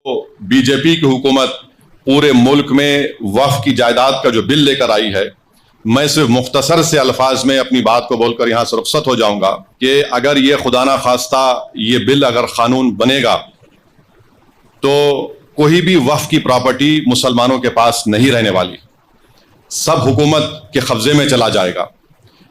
BJP की हुकूमत पूरे मुल्क में वक्फ की जायदाद का जो बिल लेकर आई है, मैं सिर्फ मुख्तसर से अल्फाज में अपनी बात को बोलकर यहाँ से रुखसत हो जाऊंगा कि अगर ये खुदा ना खास्ता ये बिल अगर कानून बनेगा तो कोई भी वक्फ की प्रॉपर्टी मुसलमानों के पास नहीं रहने वाली, सब हुकूमत के कब्जे में चला जाएगा।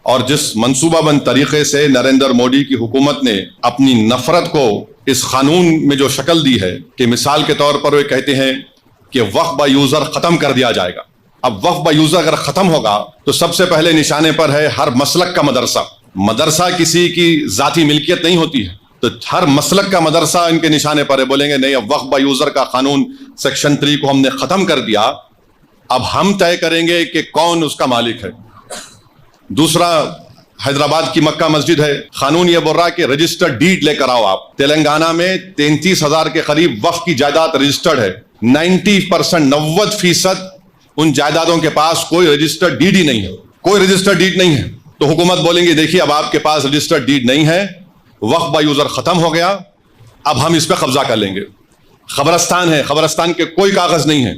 और जिस मंसूबाबंद तरीके से नरेंद्र मोदी की हुकूमत ने अपनी नफरत को इस कानून में जो शक्ल दी है कि मिसाल के तौर पर वे कहते हैं कि वक्फ बाय यूजर खत्म कर दिया जाएगा। अब वक्फ बाय यूजर अगर खत्म होगा तो सबसे पहले निशाने पर है हर मसलक का मदरसा। मदरसा किसी की जाती मिल्कियत नहीं होती है, तो हर मसलक का मदरसा इनके निशाने पर है। बोलेंगे नहीं, अब वक्फ बाय यूजर का कानून सेक्शन 3 को हमने खत्म कर दिया, अब हम तय करेंगे कि कौन उसका मालिक है। दूसरा, हैदराबाद की मक्का मस्जिद है, कानून ये बोल रहा है कि रजिस्टर्ड डीड लेकर आओ आप। तेलंगाना में 33,000 के करीब वक्फ की जायदाद रजिस्टर्ड है। 90% उन जायदादों के पास कोई रजिस्टर्ड डीड ही नहीं है, कोई रजिस्टर्ड डीड नहीं है। तो हुकूमत बोलेंगे देखिए अब आपके पास रजिस्टर्ड डीड नहीं है, वक्फ बाय यूजर खत्म हो गया, अब हम इस पर कब्जा कर लेंगे। खबरस्तान है, खबरस्तान के कोई कागज नहीं है।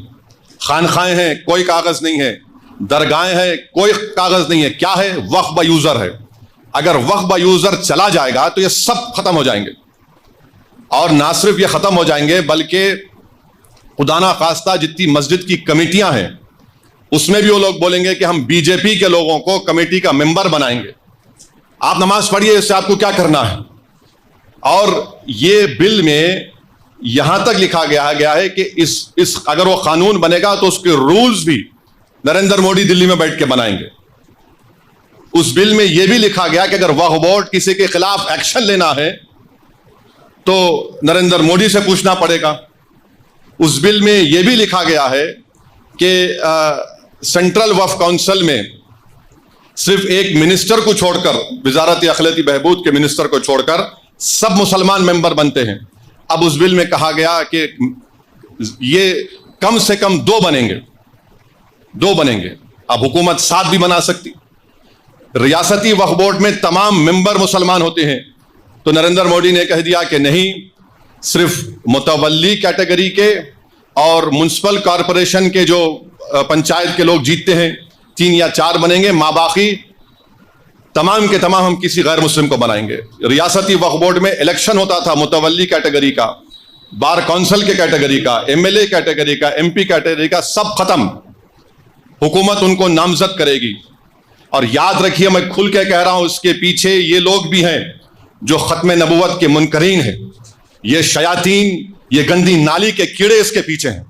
खानखाएं हैं, कोई कागज नहीं है। दरगाहें हैं, कोई कागज नहीं है। क्या है? वक्फ बाय यूजर है। अगर वक्फ बाय यूजर चला जाएगा तो ये सब खत्म हो जाएंगे। और ना सिर्फ ये खत्म हो जाएंगे बल्कि खुदा ना खास्ता जितनी मस्जिद की कमेटियां हैं उसमें भी वो लोग बोलेंगे कि हम बीजेपी के लोगों को कमेटी का मेंबर बनाएंगे। आप नमाज पढ़िए, इससे आपको क्या करना है। और ये बिल में यहां तक लिखा गया है कि इस अगर वो कानून बनेगा तो उसके रूल्स भी नरेंद्र मोदी दिल्ली में बैठ के बनाएंगे। उस बिल में यह भी लिखा गया कि अगर वक्फ बोर्ड किसी के खिलाफ एक्शन लेना है तो नरेंद्र मोदी से पूछना पड़ेगा। उस बिल में यह भी लिखा गया है कि सेंट्रल वक्फ काउंसिल में सिर्फ एक मिनिस्टर को छोड़कर, वजारत अखिलती बहबूद के मिनिस्टर को छोड़कर सब मुसलमान मेंबर बनते हैं। अब उस बिल में कहा गया कि ये कम से कम दो बनेंगे। अब हुकूमत 7 भी बना सकती। रियासती वक्फ बोर्ड में तमाम मेंबर मुसलमान होते हैं, तो नरेंद्र मोदी ने कह दिया कि नहीं, सिर्फ मुतवल्ली कैटेगरी के और म्युनिसिपल कॉरपोरेशन के जो पंचायत के लोग जीतते हैं 3 या 4 बनेंगे, बाकी तमाम के तमाम हम किसी गैर मुस्लिम को बनाएंगे। रियासती वक्फ बोर्ड में इलेक्शन होता था मुतवल्ली कैटेगरी का, बार काउंसिल के कैटेगरी का, एमएलए कैटेगरी का, एमपी कैटेगरी का, सब खत्म। हुकूमत उनको नामजद करेगी। और याद रखिए, मैं खुल के कह रहा हूं, इसके पीछे ये लोग भी हैं जो खत्म नबुवत के मुनकरीन हैं। ये शयातीन, ये गंदी नाली के कीड़े इसके पीछे हैं।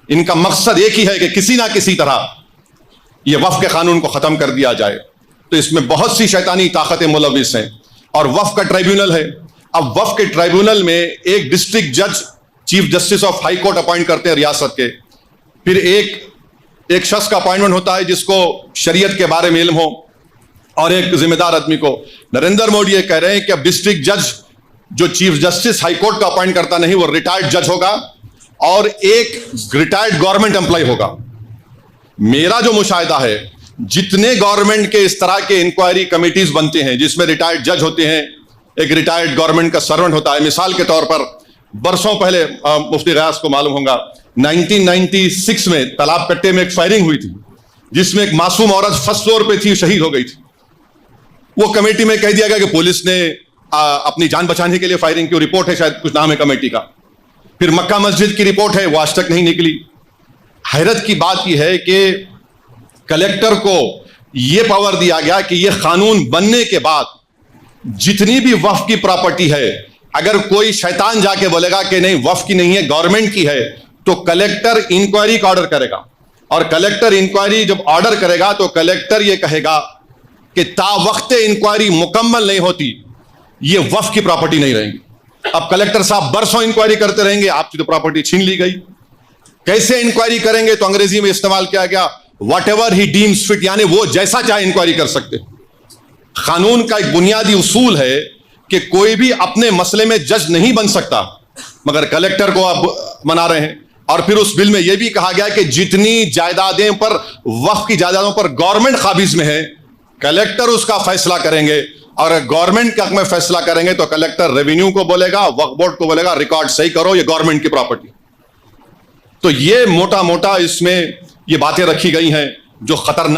इनका मकसद एक ही है कि किसी ना किसी तरह ये वक्फ के कानून को खत्म कर दिया जाए। तो इसमें बहुत सी शैतानी ताकतें मुलविस हैं। और वक्फ का ट्राइब्यूनल है। अब वक्फ के ट्राइब्यूनल में एक डिस्ट्रिक्ट जज chief justice of high court appoint करते हैं रियासत के। फिर एक शख्स का अपॉइंटमेंट होता है जिसको शरीयत के बारे में इल्म हो, और एक जिम्मेदार आदमी को। नरेंद्र मोदी ये कह रहे हैं कि अब डिस्ट्रिक्ट जज जो चीफ जस्टिस हाई कोर्ट का अपॉइंट करता नहीं, वो रिटायर्ड जज होगा और एक रिटायर्ड गवर्नमेंट एम्प्लॉय होगा। मेरा जो मुशाहिदा है, जितने गवर्नमेंट के इस तरह के इंक्वायरी कमिटीज बनते हैं जिसमें रिटायर्ड जज होते हैं, एक रिटायर्ड गवर्नमेंट का सर्वेंट होता है। मिसाल के तौर पर बरसों पहले मुफ्ती गयास को मालूम होगा, 1996 में तालाब कट्टे में एक फायरिंग हुई थी जिसमें एक मासूम औरत फर्स्ट फ्लोर पे थी, शहीद हो गई थी। वो कमेटी में कह दिया गया कि पुलिस ने अपनी जान बचाने के लिए फायरिंग की। रिपोर्ट है, शायद कुछ नाम है कमेटी का। फिर मक्का मस्जिद की रिपोर्ट है, वो आज तक नहीं निकली। हैरत की बात यह है कि कलेक्टर को यह पावर दिया गया कि यह कानून बनने के बाद जितनी भी वक्फ की प्रॉपर्टी है, अगर कोई शैतान जाके बोलेगा कि नहीं वक्फ की नहीं है, गवर्नमेंट की है, तो कलेक्टर इंक्वायरी का ऑर्डर करेगा। और कलेक्टर इंक्वायरी जब ऑर्डर करेगा तो कलेक्टर यह कहेगा कि तावक्त इंक्वायरी मुकम्मल नहीं होती, ये वक्फ की प्रॉपर्टी नहीं रहेगी। अब कलेक्टर साहब बरसों इंक्वायरी करते रहेंगे, आपकी तो प्रॉपर्टी छीन ली गई। कैसे इंक्वायरी करेंगे? तो अंग्रेजी में इस्तेमाल किया गया what ever he deems fit, यानी वो जैसा चाहे इंक्वायरी कर सकते। कानून का एक बुनियादी उसूल है कि कोई भी अपने मसले में जज नहीं बन सकता, मगर कलेक्टर को आप मना रहे हैं। और फिर उस बिल में यह भी कहा गया कि जितनी जायदादें पर, वक्फ की जायदादों पर गवर्नमेंट काबिज में है, कलेक्टर उसका फैसला करेंगे। और गवर्नमेंट के हक में फैसला करेंगे तो कलेक्टर रेवेन्यू को बोलेगा, वक्फ बोर्ड को बोलेगा रिकॉर्ड सही करो, ये गवर्नमेंट की प्रॉपर्टी। تو یہ موٹا موٹا اس میں یہ باتیں رکھی گئی ہیں جو خطرناک